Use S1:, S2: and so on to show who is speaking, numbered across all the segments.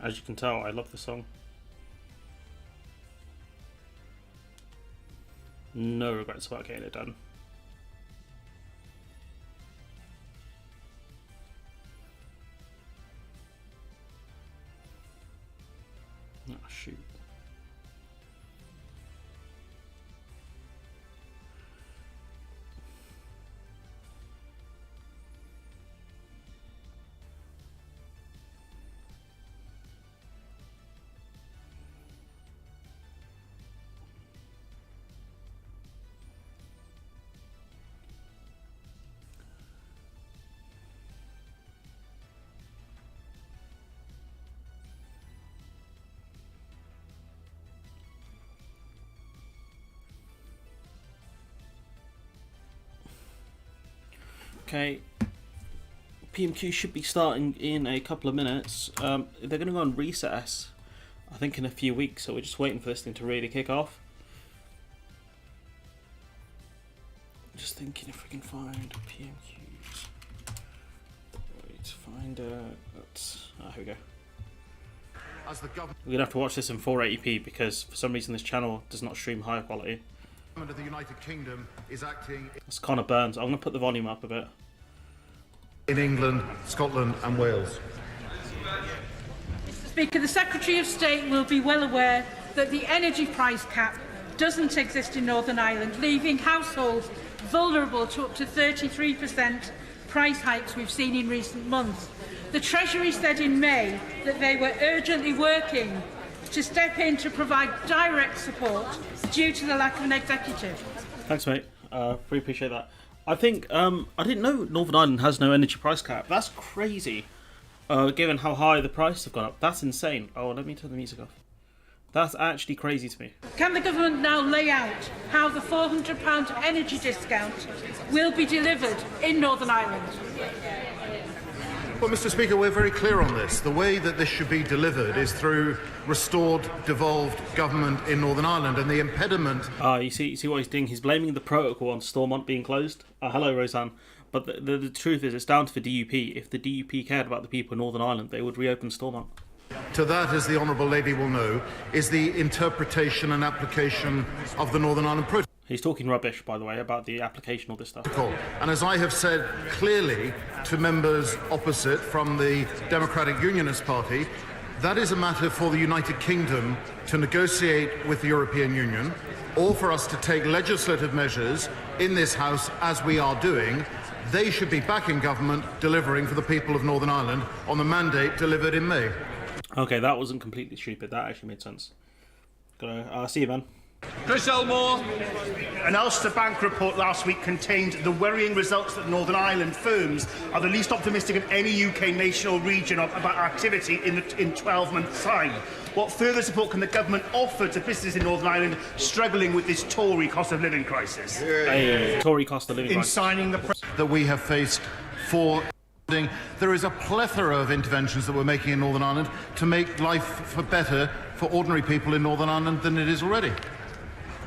S1: As you can tell, I love the song. No regrets about getting it done. Oh, shoot. Okay, PMQ should be starting in a couple of minutes. They're going to go on recess, I think, in a few weeks, so we're just waiting for this thing to really kick off. Just thinking if we can find PMQs. Wait, find here we go. We're going to have to watch this in 480p because for some reason this channel does not stream higher quality.
S2: Of the United Kingdom is acting.
S1: It's Connor Burns. I'm going to put the volume up a bit.
S2: In England, Scotland and Wales.
S3: Mr Speaker, the Secretary of State will be well aware that the energy price cap doesn't exist in Northern Ireland, leaving households vulnerable to up to 33% price hikes we've seen in recent months. The Treasury said in May that they were urgently working to step in to provide direct support due to the lack of an executive.
S1: Thanks, mate. Really appreciate that. I think I didn't know Northern Ireland has no energy price cap. That's crazy, given how high the prices have gone up. That's insane. Oh, let me turn the music off. That's actually crazy to me.
S3: Can the government now lay out how the £400 energy discount will be delivered in Northern Ireland?
S2: Well, Mr Speaker, we're very clear on this. The way that this should be delivered is through restored, devolved government in Northern Ireland, and the impediment...
S1: You see what he's doing? He's blaming the protocol on Stormont being closed. Hello, Roseanne. But the truth is, it's down to the DUP. If the DUP cared about the people in Northern Ireland, they would reopen Stormont.
S2: To that, as the Honourable Lady will know, is the interpretation and application of the Northern Ireland Protocol.
S1: He's talking rubbish, by the way, about the application of this stuff.
S2: And as I have said clearly to members opposite from the Democratic Unionist Party, that is a matter for the United Kingdom to negotiate with the European Union, or for us to take legislative measures in this House, as we are doing. They should be back in government delivering for the people of Northern Ireland on the mandate delivered in May.
S1: Okay, that wasn't completely stupid. That actually made sense. See you, man.
S4: Chris Elmore. An Ulster Bank report last week contained the worrying results that Northern Ireland firms are the least optimistic of any UK nation or region about activity in 12 months' time. What further support can the government offer to businesses in Northern Ireland struggling with this Tory cost of living crisis?
S1: Tory cost of living crisis.
S4: In signing the...
S2: that we have faced for... There is a plethora of interventions that we're making in Northern Ireland to make life better for ordinary people in Northern Ireland than it is already.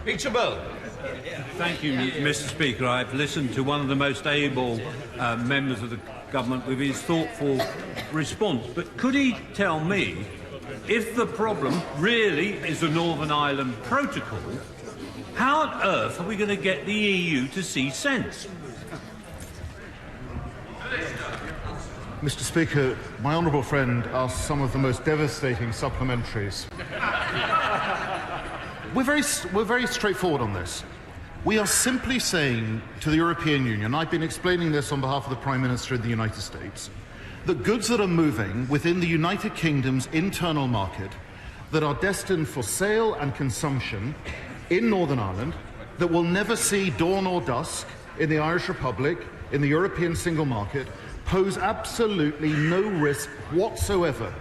S4: Peter Bell.
S5: Thank you, Mr Speaker. I've listened to one of the most able members of the government with his thoughtful response. But could he tell me, if the problem really is the Northern Ireland Protocol, how on earth are we going to get the EU to see sense?
S2: Mr Speaker, my honourable friend asked some of the most devastating supplementaries. We're very straightforward on this. We are simply saying to the European Union, I've been explaining this on behalf of the Prime Minister of the United States, that goods that are moving within the United Kingdom's internal market that are destined for sale and consumption in Northern Ireland, that will never see dawn or dusk in the Irish Republic, in the European single market, pose absolutely no risk whatsoever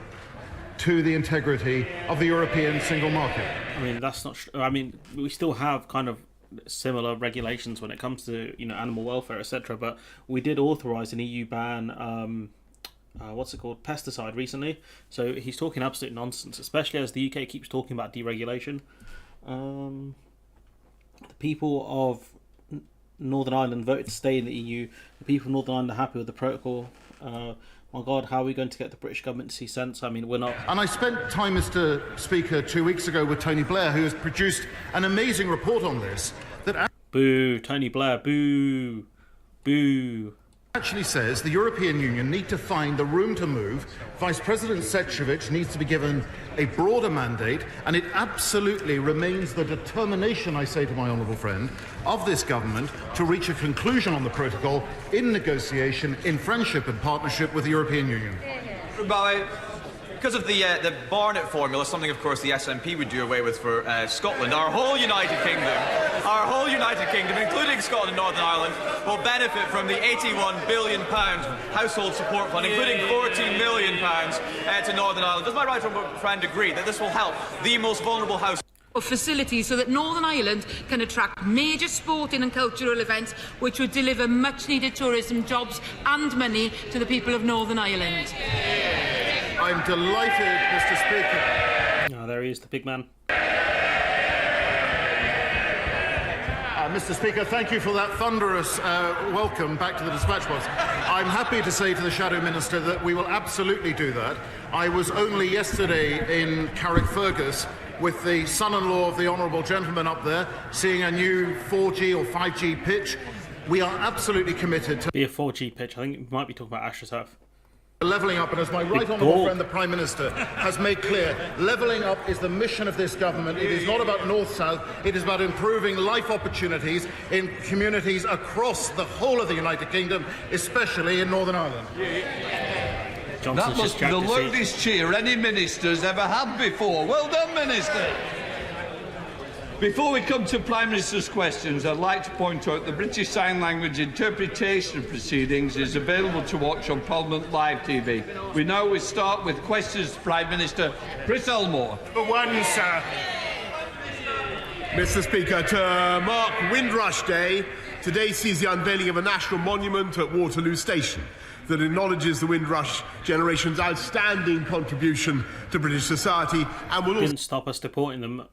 S2: to the integrity of the European single market.
S1: I mean, that's not. I mean, we still have kind of similar regulations when it comes to animal welfare, etc. But we did authorise an EU ban. What's it called? Pesticide recently. So he's talking absolute nonsense, especially as the UK keeps talking about deregulation. The people of Northern Ireland voted to stay in the EU. The people of Northern Ireland are happy with the protocol. my God, how are we going to get the British government to see sense? I mean, we're not.
S2: And I spent time, Mr. Speaker, 2 weeks ago with Tony Blair, who has produced an amazing report on this that
S1: Boo, Tony Blair, boo, boo.
S2: actually says the European Union need to find the room to move. Vice President Šefčovič needs to be given a broader mandate, and it absolutely remains the determination, I say to my honourable friend, of this government to reach a conclusion on the protocol in negotiation, in friendship and partnership with the European Union.
S6: Because of the Barnett formula, something, of course, the SNP would do away with for Scotland, our whole United Kingdom, including Scotland and Northern Ireland, will benefit from the £81 billion household support fund, including £14 million to Northern Ireland. Does my right honourable friend agree that this will help the most vulnerable households?
S7: Of facilities so that Northern Ireland can attract major sporting and cultural events which would deliver much needed tourism, jobs and money to the people of Northern Ireland?
S2: I'm delighted, Mr. Speaker.
S1: Oh, there he is, the big man.
S2: Mr. Speaker, thank you for that thunderous welcome back to the dispatch box. I'm happy to say to the Shadow Minister that we will absolutely do that. I was only yesterday in Carrickfergus with the son-in-law of the honourable gentleman up there, seeing a new 4G or 5G pitch. We are absolutely committed to
S1: Be a 4G pitch. I think we might be talking about AstroTurf.
S2: levelling up, and as my right honourable friend the Prime Minister has made clear, levelling up is the mission of this government. It is not about north-south, it is about improving life opportunities in communities across the whole of the United Kingdom, especially in Northern Ireland.
S1: Johnson's
S8: That must be the loudest cheer any minister's ever had before. Well done, Minister. Before we come to Prime Minister's questions, I'd like to point out the British Sign Language interpretation of proceedings is available to watch on Parliament Live TV. We now start with questions to Prime Minister Chris Elmore.
S4: For one, sir.
S9: Mr. Speaker, to mark Windrush Day, today sees the unveiling of a national monument at Waterloo Station that acknowledges the Windrush generation's outstanding contribution to British society and will
S1: Didn't stop us deporting them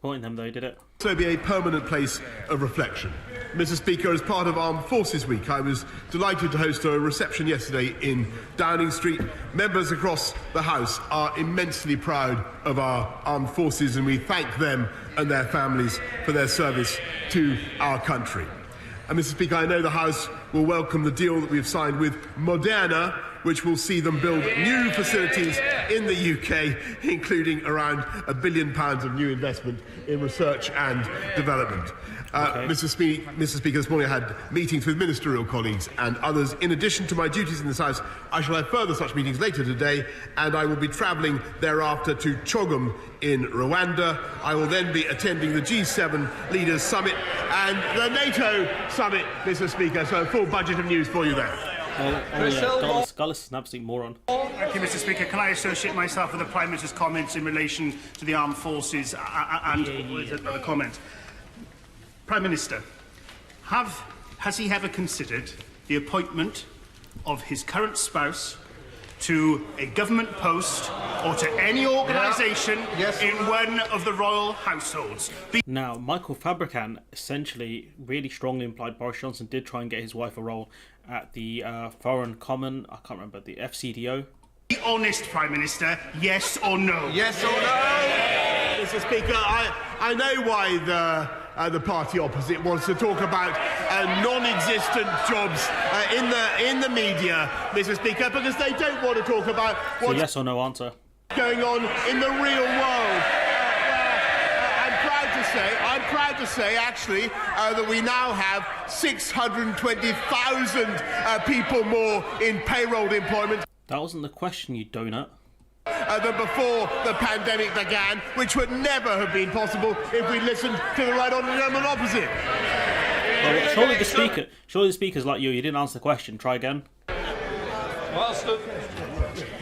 S1: though, did it?
S9: also be a permanent place of reflection. Mr. Speaker, as part of Armed Forces Week, I was delighted to host a reception yesterday in Downing Street. Members across the House are immensely proud of our armed forces, and we thank them and their families for their service to our country. And Mr. Speaker, I know the House will welcome the deal that we've signed with Moderna, which will see them build new facilities in the UK, including around £1 billion of new investment in research and development. Mr. Speaker, this morning I had meetings with ministerial colleagues and others. In addition to my duties in this House, I shall have further such meetings later today, and I will be travelling thereafter to Chogum in Rwanda. I will then be attending the G7 Leaders Summit and the NATO Summit, Mr. Speaker, so a full budget of news for you there.
S1: Gullis is an absolute moron.
S4: Thank you, Mr. Speaker. Can I associate myself with the Prime Minister's comments in relation to the armed forces and other comments? Prime Minister, has he ever considered the appointment of his current spouse to a government post or to any organisation in one of the royal households?
S1: Now, Michael Fabricant essentially really strongly implied Boris Johnson did try and get his wife a role at the Foreign Common, I can't remember, the FCDO.
S4: Be honest, Prime Minister, yes or no?
S9: Yes or no? Mr. Speaker, I know why the party opposite wants to talk about non-existent jobs in the media, Mr. Speaker, because they don't want to talk about what's
S1: yes or no answer.
S9: Going on in the real world. I'm proud to say, actually, that we now have 620,000 people more in payroll employment.
S1: That wasn't the question, you donut.
S9: Than before the pandemic began, which would never have been possible if we listened to the right honourable gentleman opposite.
S1: Well, surely the speaker's like you didn't answer the question. Try again.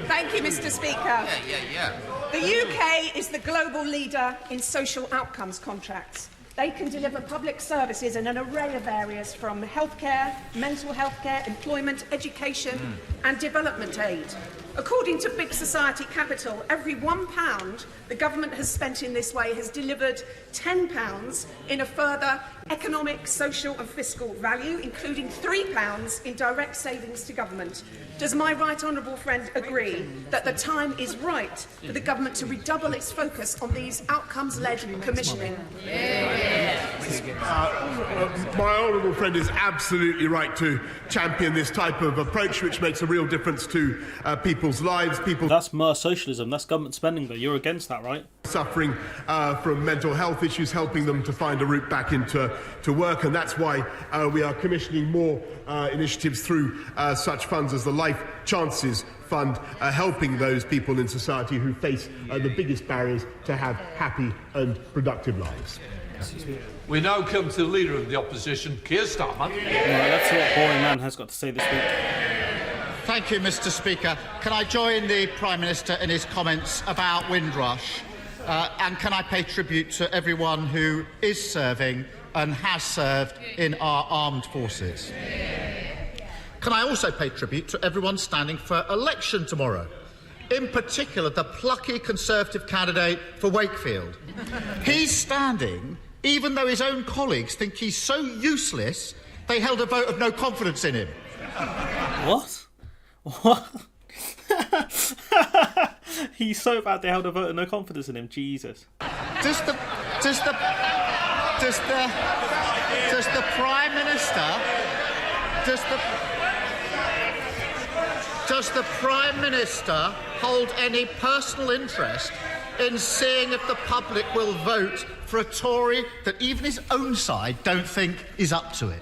S10: Thank you, Mr. Speaker. The UK is the global leader in social outcomes contracts. They can deliver public services in an array of areas from healthcare, mental health care, employment, education and development aid. According to Big Society Capital, every £1 the government has spent in this way has delivered £10 in a further Economic, social and fiscal value, including £3 in direct savings to government. Does my right honourable friend agree that the time is right for the government to redouble its focus on these outcomes-led commissioning?
S9: My honourable friend is absolutely right to champion this type of approach, which makes a real difference to people's lives.
S1: That's more socialism. That's government spending, though. You're against that, right?
S9: Suffering from mental health issues, helping them to find a route back into work, and that's why we are commissioning more initiatives through such funds as the Life Chances Fund, helping those people in society who face the biggest barriers to have happy and productive lives.
S8: We now come to the Leader of the Opposition, Keir Starmer.
S1: Right, let's see what boring man has got to say this week.
S11: Thank you, Mr. Speaker. Can I join the Prime Minister in his comments about Windrush? And can I pay tribute to everyone who is serving and has served in our armed forces? Can I also pay tribute to everyone standing for election tomorrow? In particular, the plucky Conservative candidate for Wakefield. He's standing, even though his own colleagues think he's so useless, they held a vote of no confidence in him.
S1: What? What? He's so bad they held a vote of no confidence in him. Jesus.
S11: Does the Prime Minister does the Prime Minister hold any personal interest in seeing if the public will vote for a Tory that even his own side don't think is up to it?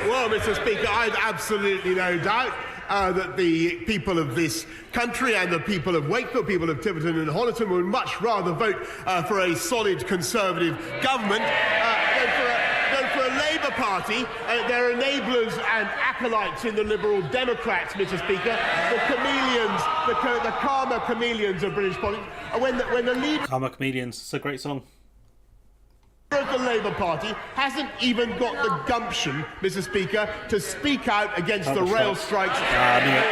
S9: Well, Mr. Speaker, I've absolutely no doubt that the people of this country and the people of Wakefield, people of Tiverton and Honiton would much rather vote for a solid Conservative government than for a Labour Party. They're enablers and acolytes in the Liberal Democrats, Mr. Speaker. The chameleons, the karma chameleons of British politics. When the leader...
S1: Karma Chameleons. It's a great song.
S9: of the Labour Party hasn't even got the gumption, Mr. Speaker, to speak out against the rail strikes.
S1: I knew it.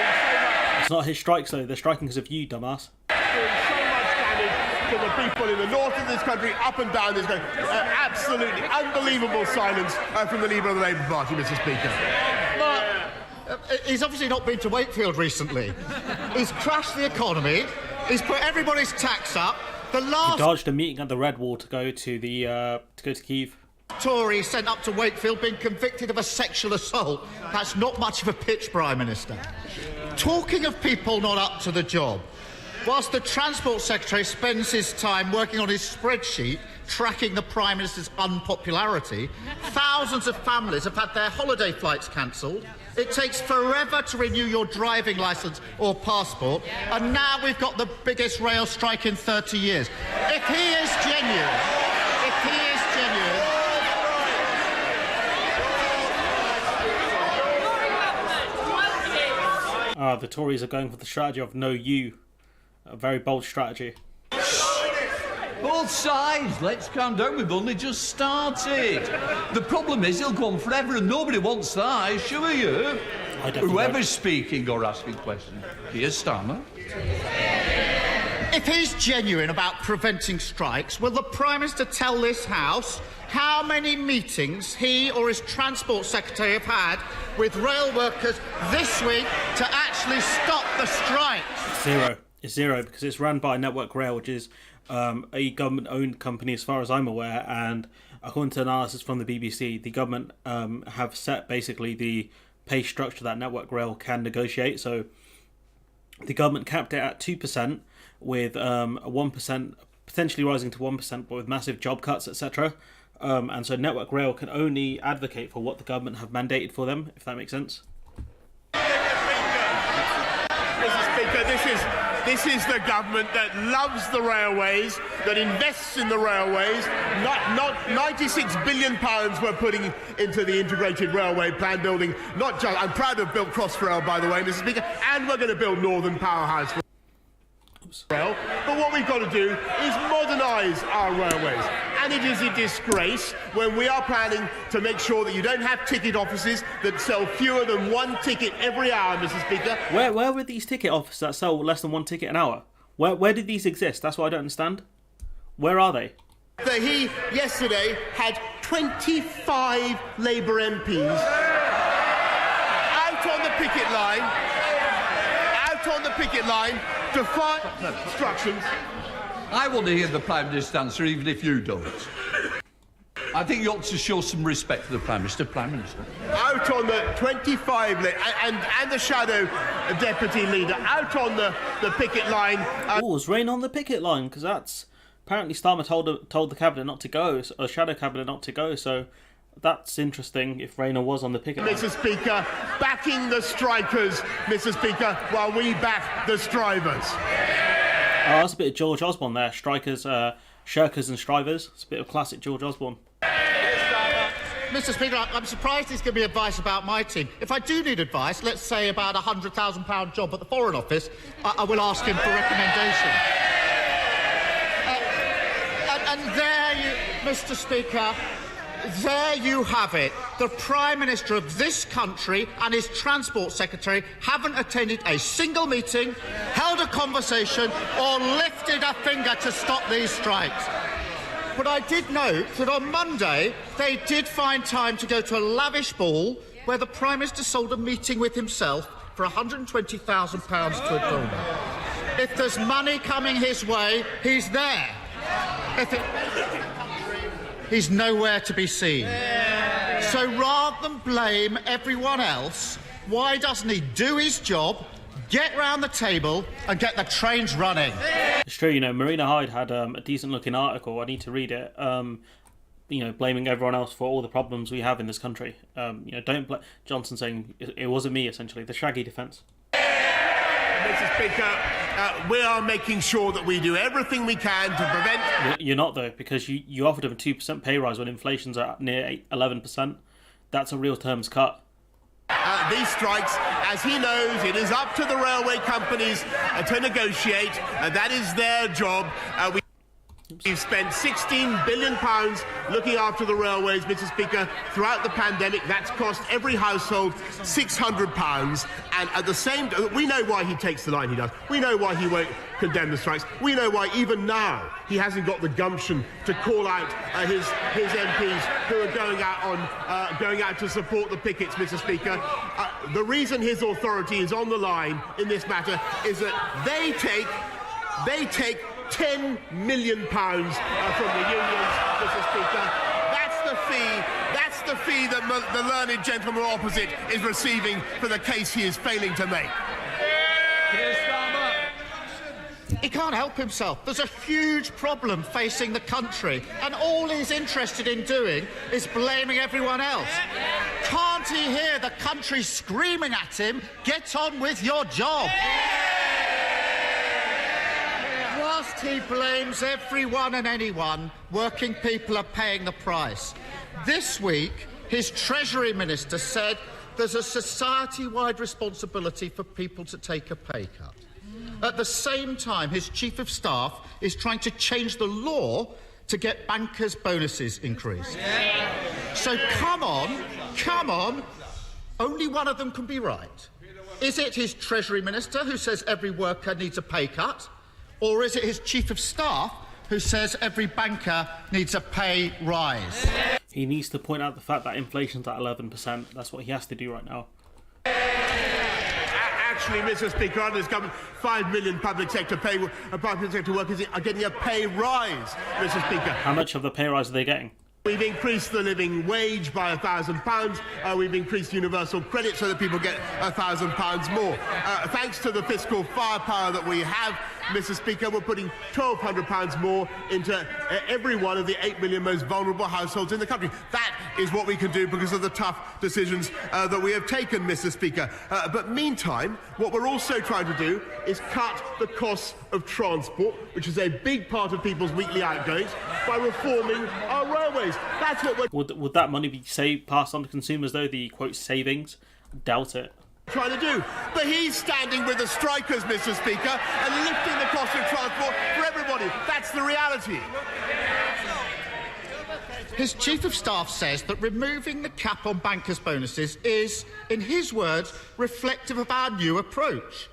S1: It's not his strikes, though. They're striking because of you, dumbass.
S9: Doing so much damage to the people in the north of this country, up and down this country. Absolutely unbelievable silence from the leader of the Labour Party, Mr. Speaker.
S11: He's obviously not been to Wakefield recently. He's crashed the economy. He's put everybody's tax up.
S1: He dodged a meeting at the Red Wall to go to Kyiv.
S11: Tory sent up to Wakefield being convicted of a sexual assault. That's not much of a pitch, Prime Minister. Talking of people not up to the job, whilst the Transport Secretary spends his time working on his spreadsheet tracking the Prime Minister's unpopularity, thousands of families have had their holiday flights cancelled. It takes forever to renew your driving licence or passport, and now we've got the biggest rail strike in 30 years. If he is genuine,
S1: the Tories are going for the strategy of no you. A very bold strategy.
S8: Both sides, let's calm down, we've only just started. The problem is he'll go on forever and nobody wants that, I assure you. Whoever's speaking or asking questions. Keir Starmer.
S11: If he's genuine about preventing strikes, will the Prime Minister tell this House how many meetings he or his Transport Secretary have had with rail workers this week to actually stop the strikes?
S1: Zero. It's zero because it's run by Network Rail, which is a government-owned company as far as I'm aware, and according to analysis from the BBC, the government have set basically the pay structure that Network Rail can negotiate. So the government capped it at 2%, with a 1% potentially rising to 1%, but with massive job cuts, etc. And so Network Rail can only advocate for what the government have mandated for them, if that makes sense.
S9: Mr. Speaker, this is the government that loves the railways, that invests in the railways. Not £96 billion we're putting into the integrated railway plan building. Not just, I'm proud to have built Crossrail, by the way, Mr. Speaker, and we're going to build Northern Powerhouse for rail. But what we've got to do is modernise our railways. And it is a disgrace when we are planning to make sure that you don't have ticket offices that sell fewer than one ticket every hour, Mr. Speaker.
S1: Where were these ticket offices that sell less than one ticket an hour? Where did these exist? That's what I don't understand. Where are they?
S9: That he, yesterday, had 25 Labour MPs out on the picket line, defying instructions.
S8: I want to hear the Prime Minister answer, even if you don't. I think you ought to show some respect for the Prime Minister. Prime Minister.
S9: Out on the 25, and the shadow deputy leader, out on the picket line.
S1: Oh, was rain on the picket line? Because that's... Apparently Starmer told the cabinet not to go, or shadow cabinet not to go, so that's interesting if Rayner was on the picket line.
S9: Mr. Speaker, backing the strikers, Mr. Speaker, while we back the strivers.
S1: Oh, that's a bit of George Osborne there. Strikers, shirkers and strivers. It's a bit of classic George Osborne.
S11: Mr. Speaker, I'm surprised he's giving me advice about my team. If I do need advice, let's say about a £100,000 job at the Foreign Office, I will ask him for recommendation. And there you, Mr. Speaker, there you have it. The Prime Minister of this country and his Transport Secretary haven't attended a single meeting, held a conversation, or lifted a finger to stop these strikes. But I did note that on Monday they did find time to go to a lavish ball where the Prime Minister sold a meeting with himself for £120,000 to a donor. If there's money coming his way, he's there. He's nowhere to be seen. So rather than blame everyone else, why doesn't he do his job, get round the table and get the trains running?
S1: It's true, you know, Marina Hyde had a decent looking article. I need to read it. You know, blaming everyone else for all the problems we have in this country. You know, don't blame Johnson saying it wasn't me, essentially. The Shaggy defence.
S9: Mr. Speaker, we are making sure that we do everything we can to prevent...
S1: You're not, though, because you offered him a 2% pay rise when inflation's at near 11%. That's a real terms cut.
S9: These strikes, as he knows, it is up to the railway companies to negotiate. That is their job. We've spent £16 billion looking after the railways, Mr. Speaker, throughout the pandemic. That's cost every household £600. And at the same time, we know why he takes the line he does. We know why he won't condemn the strikes. We know why even now he hasn't got the gumption to call out his MPs who are going out to support the pickets, Mr. Speaker. The reason his authority is on the line in this matter is that they take £10 million from the unions, Mr. Speaker. That's the fee that the learned gentleman opposite is receiving for the case he is failing to make.
S11: He can't help himself. There's a huge problem facing the country, and all he's interested in doing is blaming everyone else. Can't he hear the country screaming at him, "Get on with your job"? Whilst he blames everyone and anyone, working people are paying the price. This week, his Treasury Minister said there's a society-wide responsibility for people to take a pay cut. At the same time, his Chief of Staff is trying to change the law to get bankers' bonuses increased. So come on, only one of them can be right. Is it his Treasury Minister who says every worker needs a pay cut? Or is it his Chief of Staff who says every banker needs a pay rise?
S1: He needs to point out the fact that inflation's at 11%. That's what he has to do right now.
S9: Actually, Mr. Speaker, under this government, 5 million public sector workers are getting a pay rise, Mr. Speaker.
S1: How much of the pay rise are they getting?
S9: We've increased the living wage by £1,000. We've increased universal credit so that people get £1,000 more. Thanks to the fiscal firepower that we have, Mr. Speaker, we're putting £1,200 more into every one of the 8 million most vulnerable households in the country. That is what we can do because of the tough decisions that we have taken, Mr. Speaker. But meantime, what we're also trying to do is cut the costs of transport, which is a big part of people's weekly outgoings, by reforming our railways. That's what we're...
S1: Would that money be passed on to consumers, though, the, quote, savings? Doubt it.
S9: Trying to do. But he's standing with the strikers, Mr. Speaker, and lifting the cost of transport for everybody. That's the reality.
S11: His Chief of Staff says that removing the cap on bankers' bonuses is, in his words, reflective of our new approach.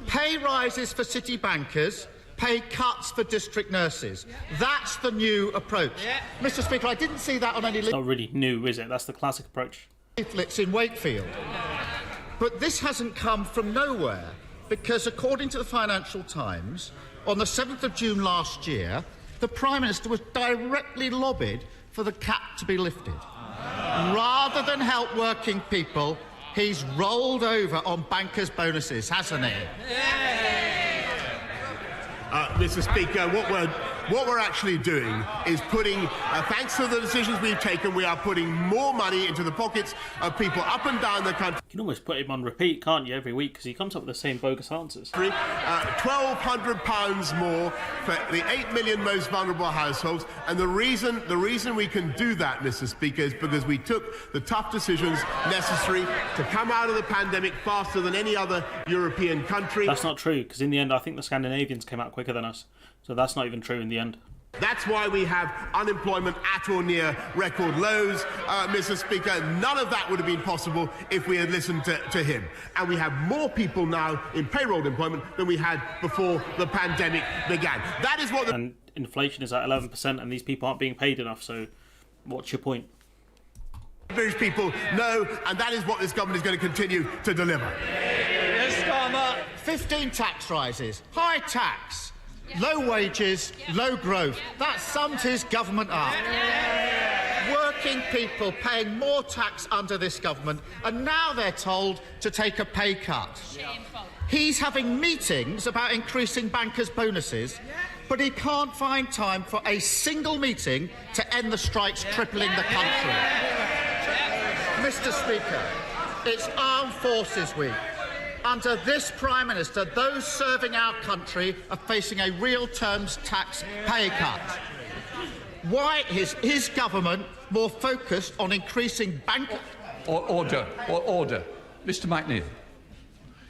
S11: Pay rises for city bankers pay cuts for district nurses. That's the new approach. Mr. Speaker, I didn't see that on any
S1: It's not really new, is it? That's the classic approach.
S11: leaflets in Wakefield. But this hasn't come from nowhere, because according to the Financial Times, on the 7th of June last year, the Prime Minister was directly lobbied for the cap to be lifted. Rather than help working people, he's rolled over on bankers' bonuses, hasn't he?
S9: Mr. Speaker, what we're actually doing is putting, thanks to the decisions we've taken, we are putting more money into the pockets of people up and down the country.
S1: You can almost put him on repeat, can't you, every week, because he comes up with the same bogus answers.
S9: £1,200 more for the 8 million most vulnerable households, and the reason we can do that, Mr. Speaker, is because we took the tough decisions necessary to come out of the pandemic faster than any other European country.
S1: That's not true, because in the end, I think the Scandinavians came out quicker than us. So that's not even true in the end.
S9: That's why we have unemployment at or near record lows, Mr. Speaker. None of that would have been possible if we had listened to him. And we have more people now in payroll employment than we had before the pandemic began. That is what
S1: And inflation is at 11%, and these people aren't being paid enough, so what's your point?
S9: British people know, and that is what this government is going to continue to deliver.
S11: 15 tax rises, high tax, low wages, low growth. That sums his government up. Working people paying more tax under this government, and now they're told to take a pay cut. He's having meetings about increasing bankers' bonuses, but he can't find time for a single meeting to end the strikes crippling the country. Mr. Speaker, it's Armed Forces Week. Under this Prime Minister, those serving our country are facing a real terms tax pay cut. Why is his government more focused on increasing bank...
S8: Order. Mr. McNeil,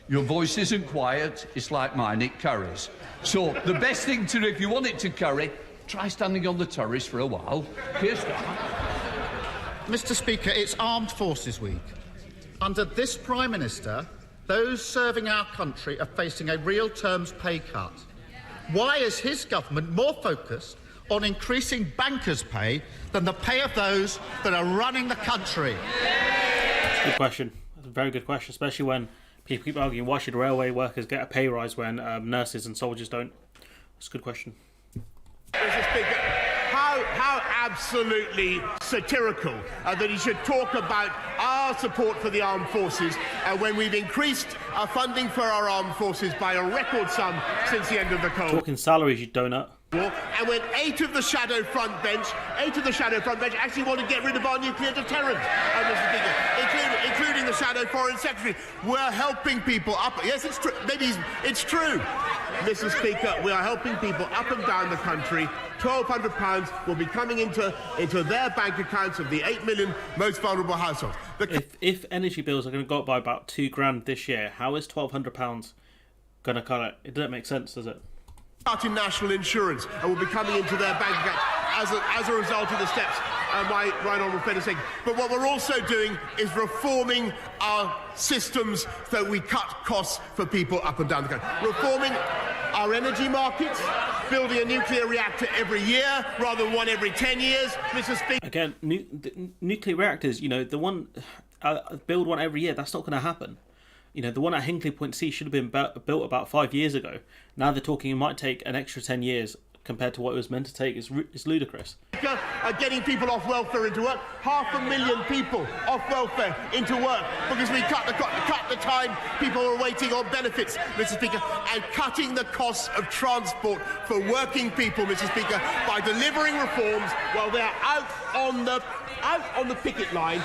S8: your voice isn't quiet, it's like mine, it curries. So the best thing to do, if you want it to curry, try standing on the terrace for a while. Here's
S11: Mr. Speaker, it's Armed Forces Week. Under this Prime Minister, those serving our country are facing a real terms pay cut. Why is his government more focused on increasing bankers' pay than the pay of those that are running the country?
S1: Good question. That's a very good question, especially when people keep arguing why should railway workers get a pay rise when nurses and soldiers don't. That's a good question.
S9: Mr. Speaker, how absolutely satirical that he should talk about our support for the armed forces when we've increased our funding for our armed forces by a record sum since the end of the Cold War.
S1: Talking salaries, you donut.
S9: And when 8 of the shadow front bench actually want to get rid of our nuclear deterrent, Mr. Speaker, including the shadow foreign secretary. We're helping people up. Yes, it's true. Maybe it's true. Mr. Speaker, we are helping people up and down the country. £1,200 will be coming into their bank accounts of the 8 million most vulnerable households.
S1: If energy bills are going to go up by about £2,000 this year, how is £1,200 going to cut it? It doesn't make sense, does it?
S9: Cut in national insurance and will be coming into their bank account as a result of the steps my right honourable friend is saying. But what we're also doing is reforming our systems so we cut costs for people up and down the country. Reforming our energy markets, building a nuclear reactor every year rather than one every 10 years, Mr. Speaker.
S1: Again, nuclear reactors, the one, build one every year, that's not going to happen. The one at Hinkley Point C should have been built about 5 years ago. Now they're talking it might take an extra 10 years compared to what it was meant to take. It's ludicrous.
S9: Getting people off welfare into work, 500,000 people off welfare into work because we cut the time people are waiting on benefits, Mr. Speaker, and cutting the costs of transport for working people, Mr. Speaker, by delivering reforms while they're out on the picket line,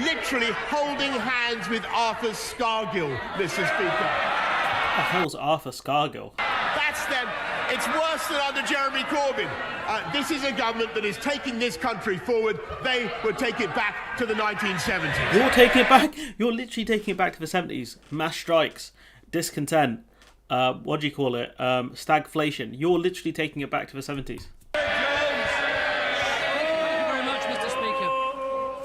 S9: literally holding hands with Arthur Scargill, Mr. Speaker.
S1: What the hell's Arthur Scargill?
S9: That's them. It's worse than under Jeremy Corbyn. This is a government that is taking this country forward. They would take it back to the 1970s.
S1: You're taking it back? You're literally taking it back to the 70s. Mass strikes, discontent, what do you call it? Stagflation. You're literally taking it back to the 70s.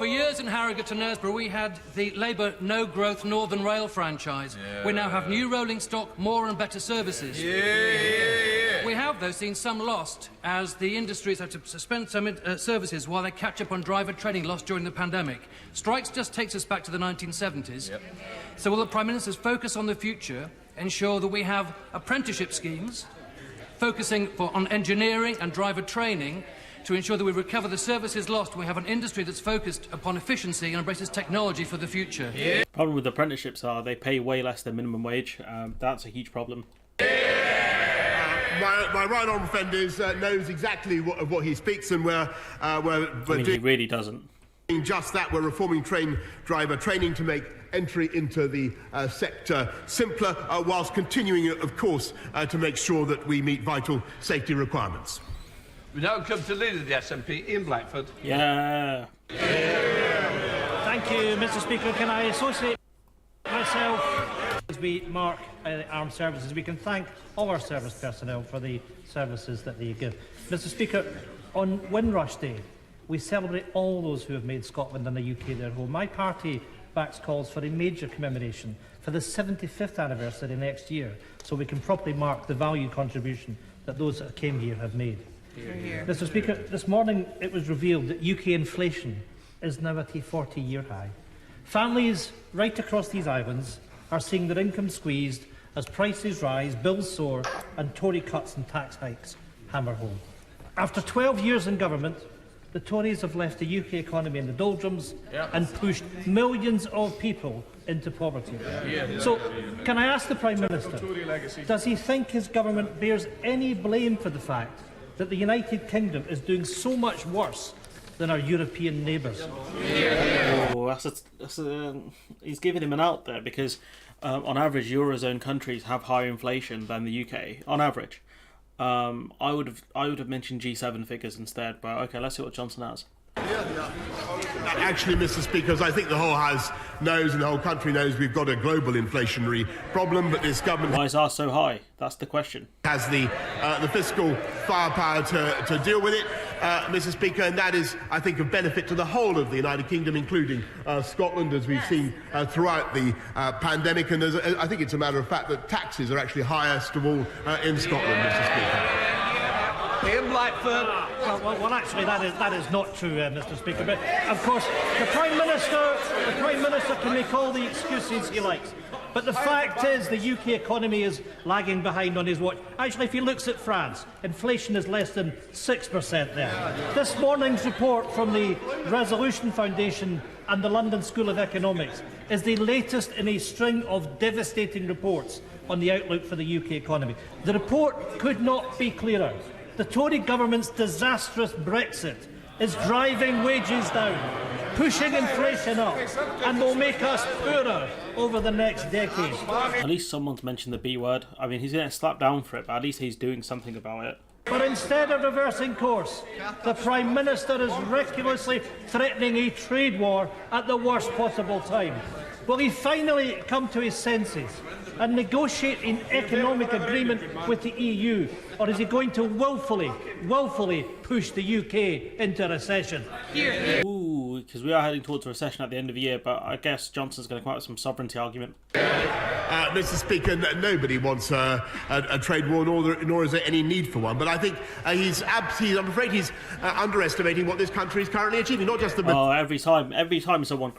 S12: For years in Harrogate and Knaresborough, we had the Labour no-growth Northern Rail franchise. We now have new rolling stock, more and better services. We have, though, seen some lost, as the industries had to suspend some services while they catch up on driver training lost during the pandemic. Strikes just takes us back to the 1970s. So will the Prime Minister's focus on the future ensure that we have apprenticeship schemes, focusing on engineering and driver training, to ensure that we recover the services lost? We have an industry that's focused upon efficiency and embraces technology for the future.
S1: The problem with apprenticeships are they pay way less than minimum wage. That's a huge problem.
S9: My right honourable friend knows exactly what he speaks, and
S1: he really doesn't.
S9: Just that, we're reforming driver training to make entry into the sector simpler, whilst continuing, of course, to make sure that we meet vital safety requirements.
S8: We now come to leader of the SNP, Ian Blackford.
S1: Yeah.
S13: Thank you, Mr. Speaker. Can I associate myself as we mark the armed services? We can thank all our service personnel for the services that they give. Mr. Speaker, on Windrush Day, we celebrate all those who have made Scotland and the UK their home. My party backs calls for a major commemoration for the 75th anniversary next year, so we can properly mark the valued contribution that those that came here have made. Mr. Speaker, this morning it was revealed that UK inflation is now at a 40-year high. Families right across these islands are seeing their income squeezed as prices rise, bills soar, and Tory cuts and tax hikes hammer home. After 12 years in government, the Tories have left the UK economy in the doldrums and pushed millions of people into poverty. So, can I ask the Prime Minister, does he think his government bears any blame for the fact that the United Kingdom is doing so much worse than our European neighbours?
S1: Oh, he's giving him an out there, because on average, Eurozone countries have higher inflation than the UK, on average. I would have mentioned G7 figures instead, but okay, let's see what Johnson has.
S9: Actually, Mr. Speaker, I think the whole House knows and the whole country knows we've got a global inflationary problem, but this government...
S1: Why is ours so high? That's the question.
S9: ...has the fiscal firepower to deal with it, Mr. Speaker, and that is, I think, of benefit to the whole of the United Kingdom, including Scotland, as we've seen throughout the pandemic. And I think it's a matter of fact that taxes are actually highest of all in Scotland, Mr. Speaker.
S8: Ian Blackford.
S13: Well, actually, that is not true, Mr. Speaker. But of course, the Prime Minister can make all the excuses he likes. But the fact is, the UK economy is lagging behind on his watch. Actually, if he looks at France, inflation is less than 6% there. This morning's report from the Resolution Foundation and the London School of Economics is the latest in a string of devastating reports on the outlook for the UK economy. The report could not be clearer. The Tory government's disastrous Brexit is driving wages down, pushing inflation up, and will make us poorer over the next decade.
S1: At least someone's mentioned the B word. I mean, he's getting slapped down for it, but at least he's doing something about it.
S13: But instead of reversing course, the Prime Minister is recklessly threatening a trade war at the worst possible time. Will he finally come to his senses and negotiate an economic agreement with the EU, or is he going to willfully push the UK into recession?
S1: Ooh, because we are heading towards a recession at the end of the year, but I guess Johnson's going to come out with some sovereignty argument.
S9: Mr. Speaker, nobody wants a trade war, nor is there any need for one. But I think I'm afraid he's underestimating what this country is currently achieving. Not just the...
S1: Oh, every time someone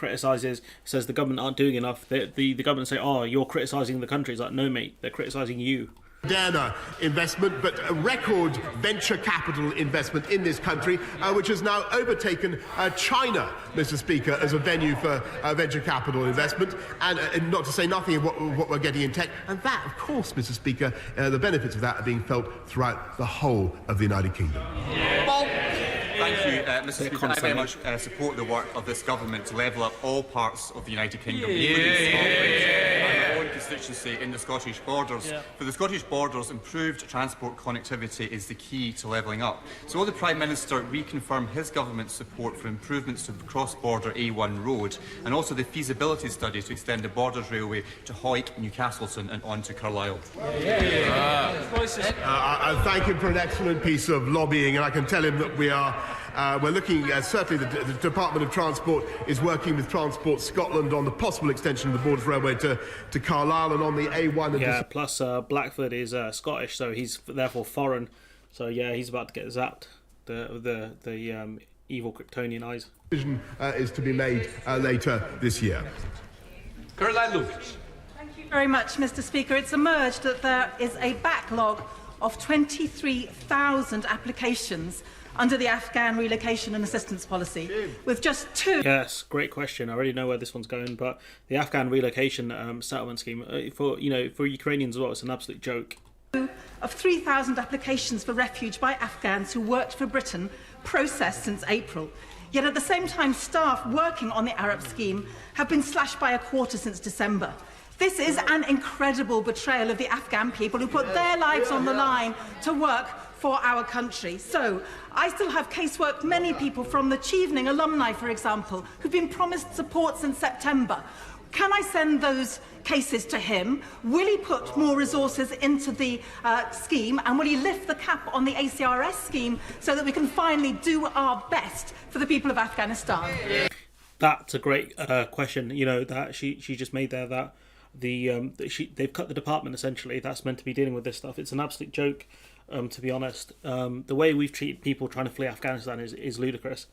S1: says the government aren't doing enough, the government say, oh, you're criticising the country. It's like, no, mate, they're criticising you.
S9: Moderna investment, but a record venture capital investment in this country, which has now overtaken China, Mr. Speaker, as a venue for venture capital investment, and not to say nothing of what we're getting in tech. And that, of course, Mr. Speaker, the benefits of that are being felt throughout the whole of the United Kingdom.
S6: Thank you, Mr. Speaker. I very much support the work of this government to level up all parts of the United Kingdom, including Scotland and my own constituency in the Scottish borders. For the Scottish borders, improved transport connectivity is the key to levelling up. So will the Prime Minister reconfirm his government's support for improvements to the cross-border A1 road, and also the feasibility study to extend the Borders Railway to Hoyt, Newcastleton and on to Carlisle?
S9: I thank him for an excellent piece of lobbying, and I can tell him that we are We're looking, certainly the Department of Transport is working with Transport Scotland on the possible extension of the Borders Railway to Carlisle, and on the A1.
S1: Yeah, plus Blackford is Scottish, so he's therefore foreign. So yeah, he's about to get zapped. The evil Kryptonian eyes.
S9: Decision is to be made later this year.
S8: Caroline Lucas.
S14: Thank you very much, Mr. Speaker. It's emerged that there is a backlog of 23,000 applications under the Afghan relocation and assistance policy, with just 2.
S1: Yes, great question. I already know where this one's going, but the Afghan relocation settlement scheme for Ukrainians as well, it's an absolute joke.
S14: Of 3,000 applications for refuge by Afghans who worked for Britain processed since April. Yet at the same time, staff working on the Arab scheme have been slashed by a quarter since December. This is an incredible betrayal of the Afghan people who put their lives on the line to work for our country. So, I still have casework many people from the Chevening alumni, for example, who've been promised support since September. Can I send those cases to him? Will he put more resources into the scheme, and will he lift the cap on the ACRS scheme so that we can finally do our best for the people of Afghanistan?
S1: That's a great question. You know, that she just made there, that they've cut the department essentially that's meant to be dealing with this stuff. It's an absolute joke, to be honest. The way we've treated people trying to flee Afghanistan is ludicrous.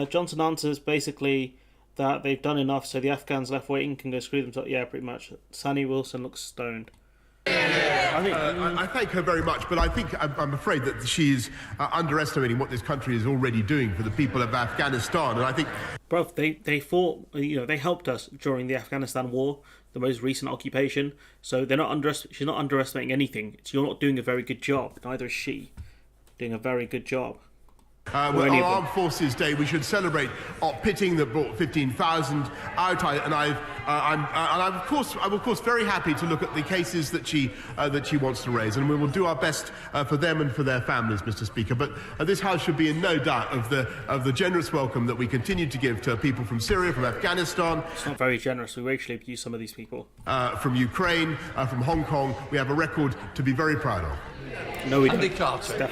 S1: Johnson answers basically that they've done enough, so the Afghans left waiting can go screw themselves. Yeah, pretty much. Sani Wilson looks stoned.
S9: I thank her very much, but I think I'm afraid that she is underestimating what this country is already doing for the people of Afghanistan. And I think,
S1: bro, they fought. You know, they helped us during the Afghanistan war, the most recent occupation. So they're not she's not underestimating anything. You're not doing a very good job. Neither is she doing a very good job.
S9: On Armed Forces Day, we should celebrate pitting that brought 15,000 out. I'm of course very happy to look at the cases that she wants to raise, and we will do our best for them and for their families, Mr. Speaker. But this House should be in no doubt of the generous welcome that we continue to give to people from Syria, from Afghanistan.
S1: It's not very generous. We racially abuse some of these people.
S9: From Ukraine, from Hong Kong. We have a record to be very proud of.
S1: No, we don't.
S8: Andy Carter.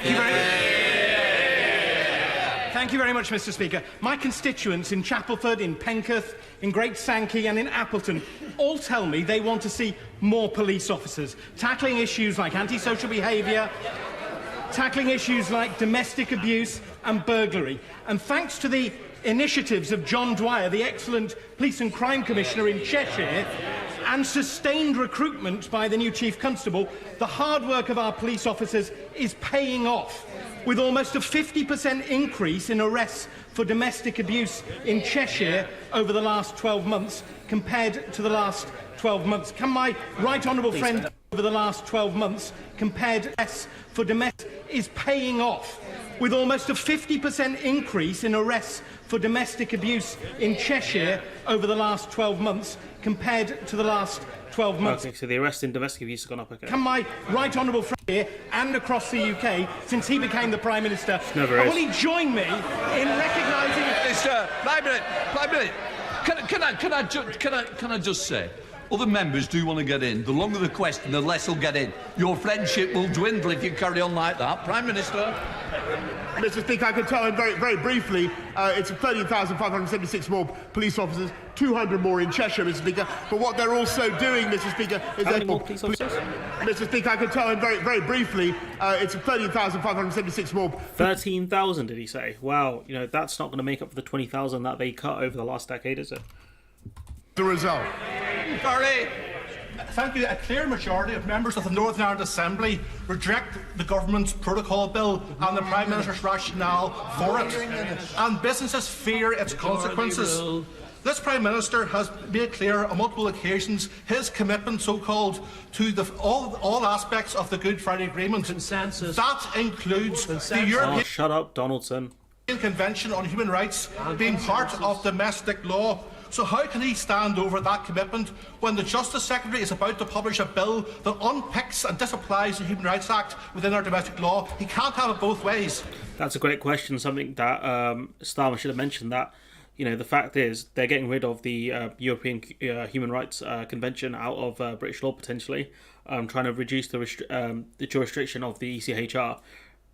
S4: Thank you very much, Mr. Speaker. My constituents in Chapelford, in Penketh, in Great Sankey and in Appleton all tell me they want to see more police officers tackling issues like antisocial behaviour, tackling issues like domestic abuse and burglary. And thanks to the initiatives of John Dwyer, the excellent Police and Crime Commissioner in Cheshire, and sustained recruitment by the new Chief Constable, the hard work of our police officers is paying off, with almost a 50% increase in arrests for domestic abuse in Cheshire over the last 12 months compared to the last 12 months. Can my right honourable friend over the last 12 months compared to arrests for domestic is paying off, with almost a 50% increase in arrests for domestic abuse in Cheshire over the last 12 months compared to the last 12 months.
S1: Okay, so the arrest in domestic abuse has gone up, okay.
S4: Can my right honourable friend here and across the UK, since he became the Prime Minister, will he join me in recognising...
S8: Mr. Prime Minister, can I just say, other members do want to get in. The longer the question, the less will get in. Your friendship will dwindle if you carry on like that. Prime Minister.
S9: Mr. Speaker, I can tell him very briefly, it's 13,576 more police officers, 200 more in Cheshire, Mr. Speaker. But what they're also doing, Mr. Speaker, is...
S1: How many more police officers?
S9: Mr. Speaker, I can tell him very briefly, it's 13,576 more...
S1: 13,000, did he say? Wow, you know, that's not going to make up for the 20,000 that they cut over the last decade, is it?
S9: The result.
S8: Sorry.
S15: Thank you. A clear majority of members of the Northern Ireland Assembly reject the government's protocol bill and the Prime Minister's rationale for it, and businesses fear its consequences. This Prime Minister has made clear on multiple occasions his commitment, so-called, to all aspects of the Good Friday Agreement.
S13: Consensus.
S15: That includes the European...
S1: Oh, shut up, Donaldson.
S15: Convention on Human Rights being part of domestic law. So how can he stand over that commitment when the Justice Secretary is about to publish a bill that unpicks and disapplies the Human Rights Act within our domestic law? He can't have it both ways.
S1: That's a great question, something that Starmer should have mentioned, that, you know, the fact is they're getting rid of the European Human Rights Convention out of British law potentially, trying to reduce the jurisdiction of the ECHR.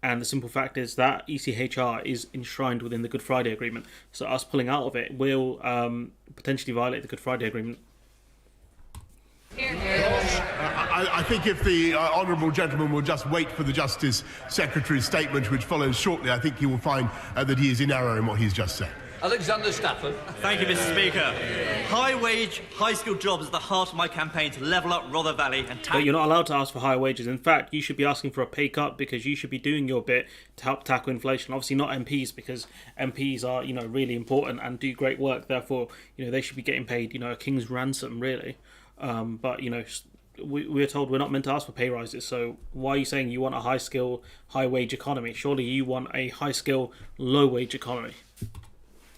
S1: And the simple fact is that ECHR is enshrined within the Good Friday Agreement. So us pulling out of it will potentially violate the Good Friday Agreement.
S9: I think if the honourable gentleman will just wait for the Justice Secretary's statement, which follows shortly, I think he will find that he is in error in what he's just said.
S8: Alexander Stafford.
S16: Thank you, Mr. Speaker. High-wage, high-skilled jobs is the heart of my campaign to level up Rother Valley and
S1: But you're not allowed to ask for higher wages. In fact, you should be asking for a pay cut because you should be doing your bit to help tackle inflation. Obviously not MPs, because MPs are, really important and do great work. Therefore, they should be getting paid, a king's ransom, really. But, we're told we're not meant to ask for pay rises. So why are you saying you want a high-skill, high-wage economy? Surely you want a high-skill, low-wage economy.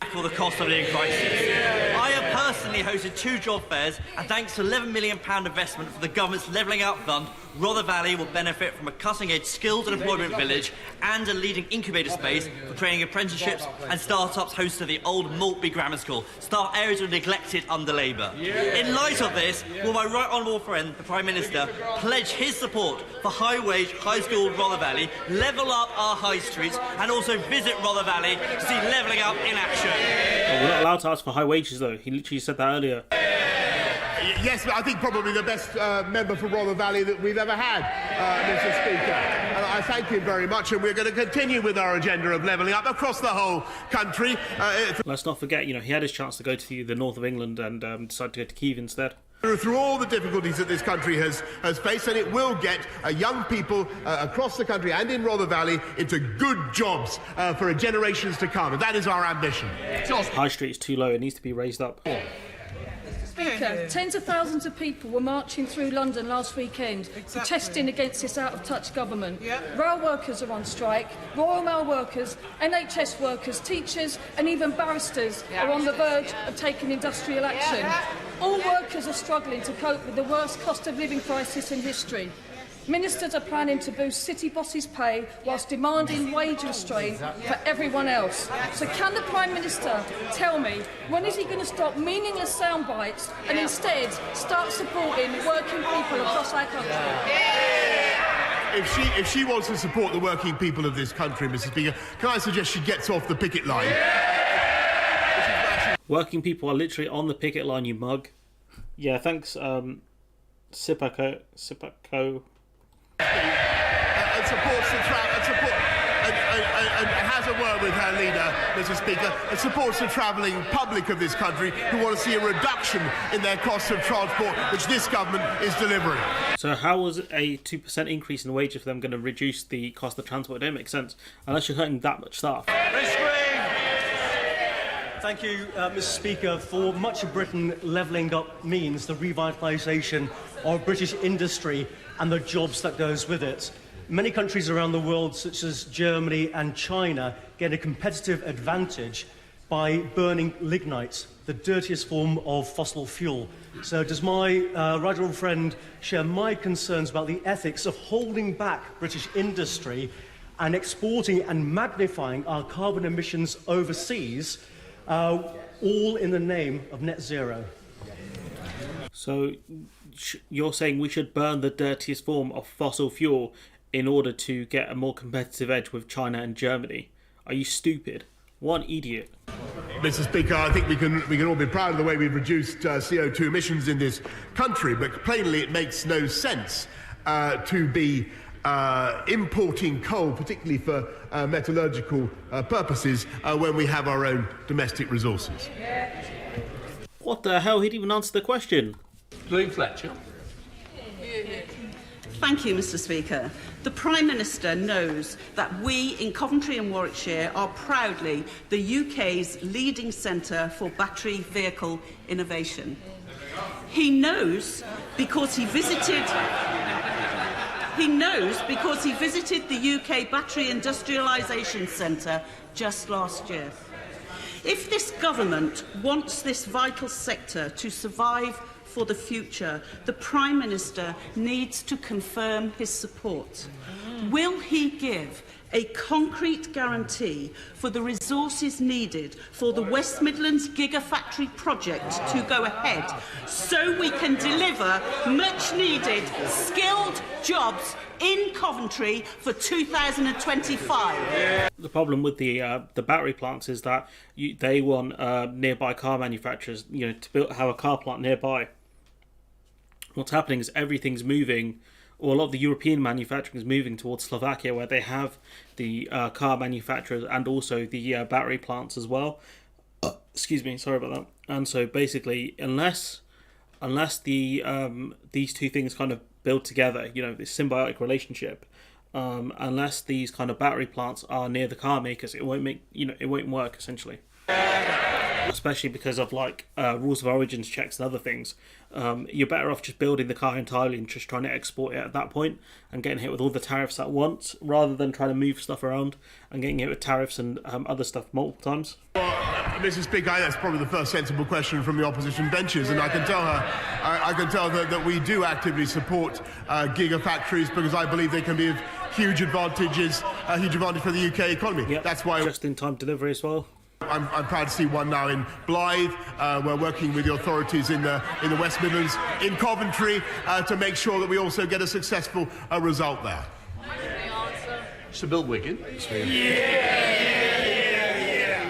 S16: tackle the cost of living crisis. I have personally hosted 2 job fairs, and thanks to £11 million investment from the government's Levelling Up Fund, Rother Valley will benefit from a cutting-edge skills and employment village and a leading incubator space for training apprenticeships and start-ups hosted at the old Maltby Grammar School. Staff areas were neglected under Labour. In light of this, will my right honourable friend, the Prime Minister, pledge his support for high-wage, high-skilled Rother Valley, level up our high streets, and also visit Rother Valley to see Levelling Up in action?
S1: Well, we're not allowed to ask for high wages, though. He literally said that earlier.
S9: Yes, but I think probably the best member for Rother Valley that we've ever had, Mr. Speaker. And I thank him very much, and we're going to continue with our agenda of levelling up across the whole country.
S1: Let's not forget, he had his chance to go to the north of England and decided to go to Kyiv instead.
S9: Through all the difficulties that this country has faced, and it will get young people across the country and in Rother Valley into good jobs for generations to come, and that is our ambition.
S1: High Street is too low, it needs to be raised up.
S3: Speaker, tens of thousands of people were marching through London last weekend, protesting against this out-of-touch government. Rail workers are on strike, Royal Mail workers, NHS workers, teachers and even barristers are on the verge of taking industrial action. All workers are struggling to cope with the worst cost of living crisis in history. Ministers are planning to boost city bosses' pay whilst demanding wage restraint for everyone else. So can the Prime Minister tell me, when is he going to stop meaningless sound bites and instead start supporting working people across our country?
S9: If she wants to support the working people of this country, Mr. Speaker, can I suggest she gets off the picket line?
S1: Working people are literally on the picket line, you mug. Yeah, thanks, Sipako.
S9: And supports the and has a word with her leader, Mr. Speaker, and supports the travelling public of this country who want to see a reduction in their cost of transport, which this government is delivering.
S1: So how was a 2% increase in wages for them going to reduce the cost of transport? It don't make sense, unless you're hurting that much staff.
S17: Thank you, Mr. Speaker. For much of Britain, levelling up means the revitalisation of British industry and the jobs that goes with it. Many countries around the world, such as Germany and China, get a competitive advantage by burning lignite, the dirtiest form of fossil fuel. So does my right honourable friend share my concerns about the ethics of holding back British industry and exporting and magnifying our carbon emissions overseas, all in the name of net zero?
S1: So you're saying we should burn the dirtiest form of fossil fuel in order to get a more competitive edge with China and Germany? Are you stupid? What an idiot.
S9: Mr. Speaker, I think we can all be proud of the way we've reduced CO2 emissions in this country, but plainly it makes no sense to be importing coal, particularly for metallurgical purposes, when we have our own domestic resources.
S1: What the hell? He didn't even answer the question.
S8: Louise Fletcher.
S18: Thank you, Mr. Speaker. The Prime Minister knows that we in Coventry and Warwickshire are proudly the UK's leading centre for battery vehicle innovation. He knows because he visited the UK Battery Industrialisation Centre just last year. If this government wants this vital sector to survive for the future, the Prime Minister needs to confirm his support. Will he give a concrete guarantee for the resources needed for the West Midlands Gigafactory project to go ahead, so we can deliver much-needed, skilled jobs in Coventry for 2025.
S1: The problem with the battery plants is that they want nearby car manufacturers, to have a car plant nearby. What's happening is everything's moving, or a lot of the European manufacturing is moving towards Slovakia, where they have the car manufacturers and also the battery plants as well. Excuse me, sorry about that. And so basically, unless these two things kind of build together, this symbiotic relationship, unless these kind of battery plants are near the car makers, it won't work essentially. Especially because of rules of origins checks and other things. You're better off just building the car entirely and just trying to export it at that point and getting hit with all the tariffs at once, rather than trying to move stuff around and getting hit with tariffs and other stuff multiple times.
S9: Well, Mrs. Speaker, that's probably the first sensible question from the opposition benches, and I can tell her, that we do actively support gigafactories, because I believe they can be of huge advantage for the UK economy.
S1: Yep.
S9: That's why
S1: just-in-time delivery as well.
S9: I'm proud to see one now in Blythe. We're working with the authorities in the West Midlands, in Coventry, to make sure that we also get a successful result there.
S19: Sir Bill Wiggin.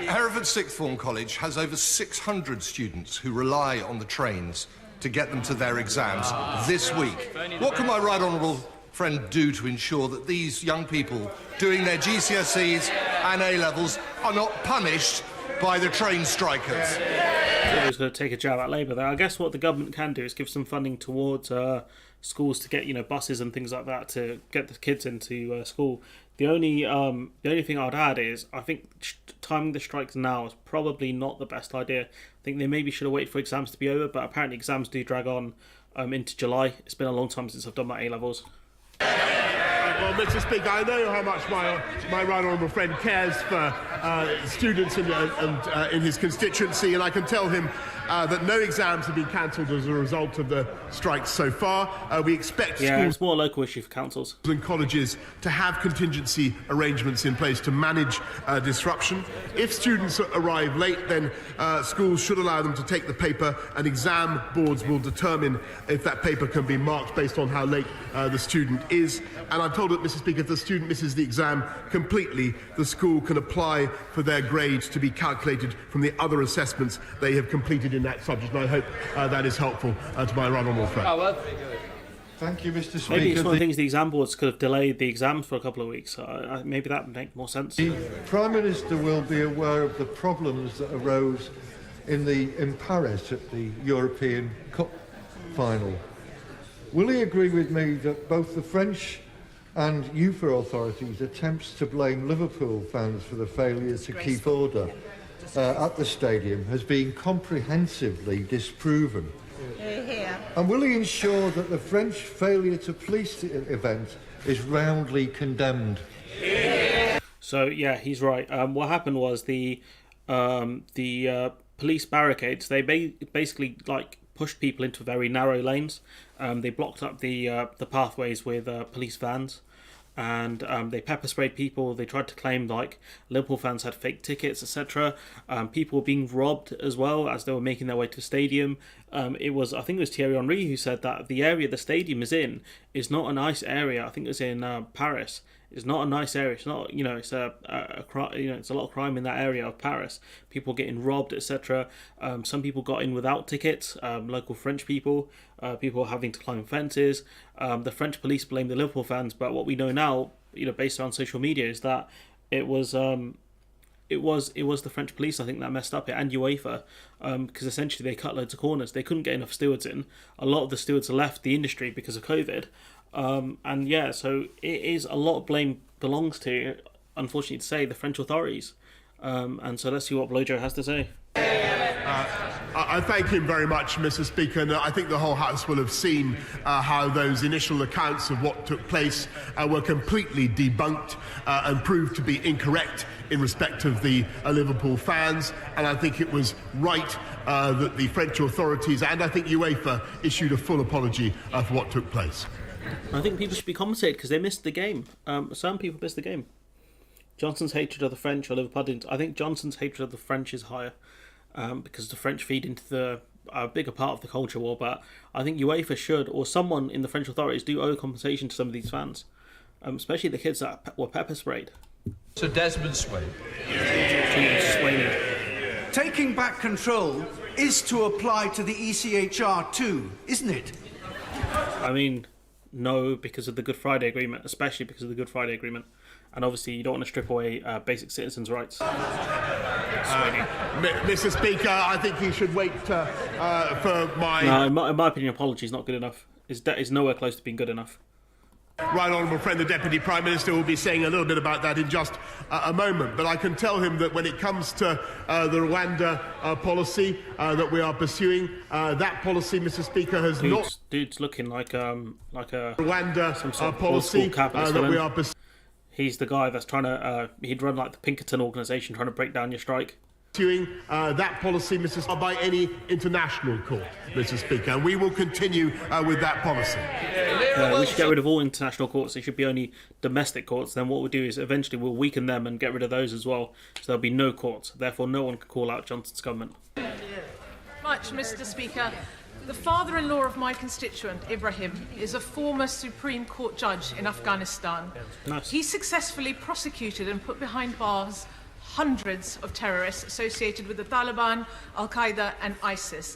S20: Hereford Sixth Form College has over 600 students who rely on the trains to get them to their exams this week. What can my right honourable friend do to ensure that these young people doing their GCSEs and A-levels are not punished by the train strikers?
S1: I was going to take a jab at Labour there. I guess what the government can do is give some funding towards schools to get buses and things like that to get the kids into school. The only thing I'd add is I think timing the strikes now is probably not the best idea. I think they maybe should have waited for exams to be over, but apparently exams do drag on into July. It's been a long time since I've done my A-levels.
S9: Well, Mr. Speaker, I know how much my right honourable friend cares for students in his constituency, and I can tell him that no exams have been cancelled as a result of the strikes so far. We expect schools,
S1: it's more a local issue for councils
S9: and colleges to have contingency arrangements in place to manage disruption. If students arrive late, then schools should allow them to take the paper, and exam boards will determine if that paper can be marked based on how late the student is. And I'm told that, Mr. Speaker, if the student misses the exam completely, the school can apply for their grades to be calculated from the other assessments they have completed in that subject. And I hope that is helpful to my right honourable friend.
S19: Thank you, Mr. Speaker.
S1: Maybe it's one of the things the exam boards could have delayed the exams for a couple of weeks. Maybe that would make more sense.
S19: The Prime Minister will be aware of the problems that arose in Paris at the European Cup final. Will he agree with me that both the French and UEFA authorities' attempts to blame Liverpool fans for the failure to keep order at the stadium has been comprehensively disproven? And will he ensure that the French failure to police the event is roundly condemned?
S1: So yeah, he's right. What happened was the police barricades. They basically pushed people into very narrow lanes. They blocked up the pathways with police vans, and they pepper sprayed people. They tried to claim Liverpool fans had fake tickets, etc. People were being robbed as well as they were making their way to the stadium. I think it was Thierry Henry who said that the area the stadium is in is not a nice area. I think it was in Paris. It's not a nice area. It's not, it's it's a lot of crime in that area of Paris. People getting robbed, etc. Some people got in without tickets. Local French people, people having to climb fences. The French police blame the Liverpool fans, but what we know now, based on social media, is that it was the French police, I think, that messed up it, and UEFA, because essentially they cut loads of corners. They couldn't get enough stewards in. A lot of the stewards left the industry because of COVID. So it is a lot of blame belongs to, unfortunately to say, the French authorities. And so let's see what Blojo has to say.
S9: I thank him very much, Mr. Speaker, and I think the whole House will have seen how those initial accounts of what took place were completely debunked and proved to be incorrect in respect of the Liverpool fans, and I think it was right that the French authorities and I think UEFA issued a full apology for what took place.
S1: I think people should be compensated because they missed the game. Some people missed the game. Johnson's hatred of the French or Liverpudlians. I think Johnson's hatred of the French is higher because the French feed into the bigger part of the culture war. But I think UEFA should, or someone in the French authorities, do owe compensation to some of these fans, especially the kids that were pepper sprayed.
S8: Sir Desmond Swade.
S21: Taking back control is to apply to the ECHR too, isn't it?
S1: I mean, no, because of the Good Friday Agreement, especially because of the Good Friday Agreement. And obviously, you don't want to strip away basic citizens' rights.
S9: Mr. Speaker, I think he should wait for my...
S1: No, in my opinion, apology is not good enough. It's nowhere close to being good enough.
S9: Right honourable friend, the Deputy Prime Minister, will be saying a little bit about that in just a moment. But I can tell him that when it comes to the Rwanda policy that we are pursuing, that policy, Mr. Speaker, has not...
S1: Dude's looking like a
S9: Rwanda
S1: some sort of
S9: policy
S1: capitalist
S9: that
S1: villain.
S9: we are pursuing.
S1: He's the guy that's trying to... he'd run like the Pinkerton organisation trying to break down your strike.
S9: That policy, by any international court, Mr. Speaker, and we will continue with that policy.
S1: We should get rid of all international courts. They should be only domestic courts. Then what we'll do is eventually we'll weaken them and get rid of those as well. So there'll be no courts. Therefore, no one can call out Johnson's government.
S22: Much, Mr. Speaker. The father-in-law of my constituent, Ibrahim, is a former Supreme Court judge in Afghanistan.
S1: Nice.
S22: He successfully prosecuted and put behind bars hundreds of terrorists associated with the Taliban, Al-Qaeda and ISIS.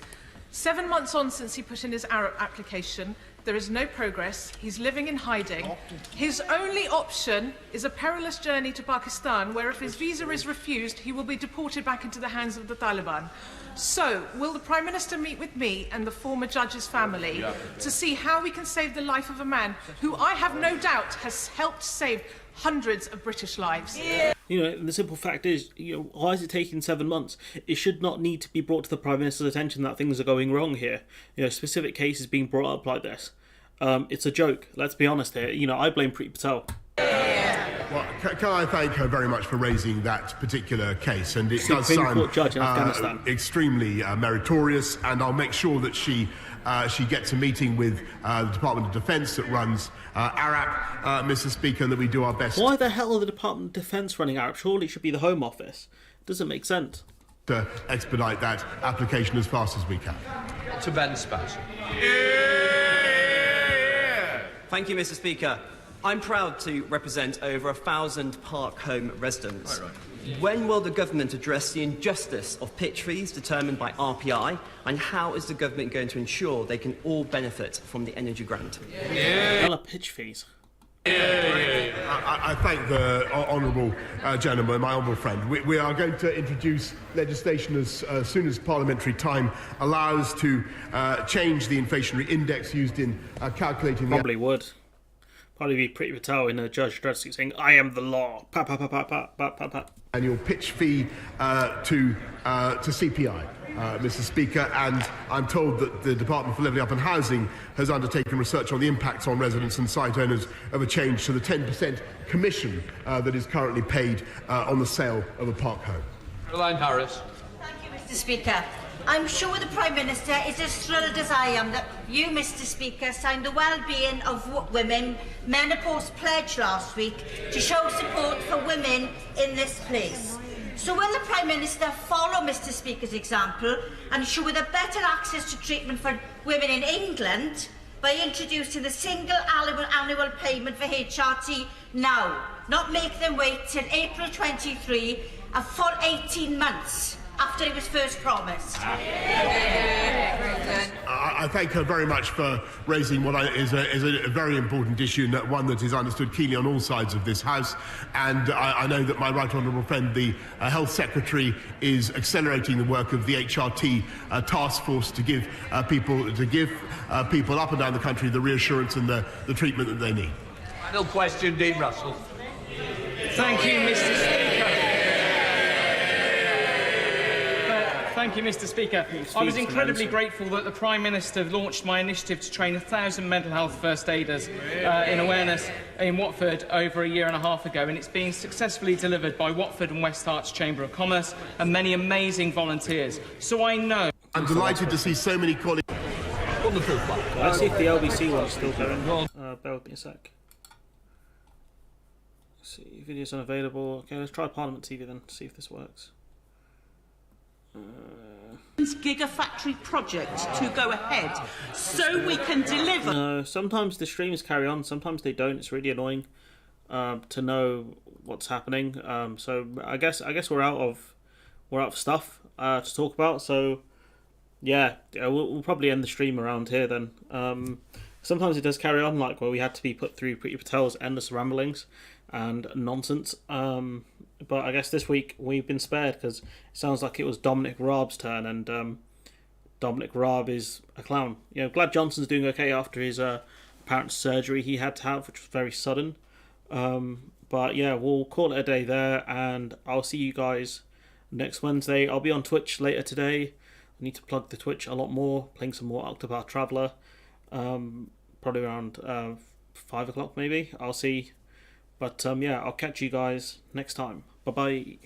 S22: 7 months on since he put in his Arab application, there is no progress. He's living in hiding. His only option is a perilous journey to Pakistan, where if his visa is refused, he will be deported back into the hands of the Taliban. So, will the Prime Minister meet with me and the former judge's family to see how we can save the life of a man who I have no doubt has helped save hundreds of British lives?
S1: You know, the simple fact is, why is it taking 7 months? It should not need to be brought to the Prime Minister's attention that things are going wrong here. Specific cases being brought up like this. It's a joke. Let's be honest here. I blame Priti Patel.
S9: Well, can I thank her very much for raising that particular case, and it does
S1: Supreme Court judge in
S9: sound
S1: Afghanistan.
S9: Extremely meritorious, and I'll make sure that she gets a meeting with the Department of Defence that runs ARAP, Mr. Speaker, and that we do our best.
S1: Why the hell are the Department of Defence running ARAP? Surely it should be the Home Office. Doesn't make sense.
S9: To expedite that application as fast as we can.
S8: To Ben Spass.
S23: Thank you, Mr. Speaker. I'm proud to represent over 1,000 Park Home residents. When will the government address the injustice of pitch fees determined by RPI, and how is the government going to ensure they can all benefit from the energy grant?
S1: Pitch fees.
S9: I thank the honourable gentleman, my honourable friend. We are going to introduce legislation as soon as parliamentary time allows to change the inflationary index used in calculating the...
S1: Probably would. Probably be Priti Patel in a judge dress suit saying, "I am the law." Pa pa pa pa pa pa pa pa.
S9: Annual pitch fee to CPI, Mr. Speaker, and I'm told that the Department for Levelling Up and Housing has undertaken research on the impacts on residents and site owners of a change to the 10% commission that is currently paid on the sale of a park home.
S8: Caroline Harris.
S24: Thank you, Mr. Speaker. I'm sure the Prime Minister is as thrilled as I am that you, Mr. Speaker, signed the Wellbeing of Women Menopause Pledge last week to show support for women in this place. So will the Prime Minister follow Mr. Speaker's example and ensure with a better access to treatment for women in England by introducing the single annual payment for HRT now, not make them wait till April 23, a full 18 months after it was first promised?
S9: I thank her very much for raising what is a very important issue, and one that is understood keenly on all sides of this House. And I know that my right honourable friend, the Health Secretary, is accelerating the work of the HRT task force to give people up and down the country the reassurance and the treatment that they need.
S8: Final question, Dean Russell.
S25: Thank you, Mr. Speaker. Thank you, Mr. Speaker. I was incredibly grateful that the Prime Minister launched my initiative to train 1,000 mental health first aiders in awareness in Watford over a year and a half ago, and it's being successfully delivered by Watford and West Herts Chamber of Commerce and many amazing volunteers. So I know...
S9: I'm delighted to see so many colleagues...
S8: Wonderful.
S1: Let's see if the LBC one's still going. Bear with me a sec. See, videos unavailable. Okay, let's try Parliament TV then, see if this works.
S18: Gigafactory project to go ahead so we can deliver.
S1: No, sometimes the streams carry on, sometimes they don't. It's really annoying to know what's happening. So I guess we're out of stuff to talk about. So yeah, we'll probably end the stream around here then. Sometimes it does carry on, like where we had to be put through Priti Patel's endless ramblings and nonsense. But I guess this week we've been spared because it sounds like it was Dominic Raab's turn, and Dominic Raab is a clown. You know, glad Johnson's doing okay after his apparent surgery he had to have, which was very sudden. But yeah, we'll call it a day there, and I'll see you guys next Wednesday. I'll be on Twitch later today. I need to plug the Twitch a lot more, playing some more Octopath Traveler. Probably around 5 o'clock maybe. I'll see. But yeah, I'll catch you guys next time. Bye bye.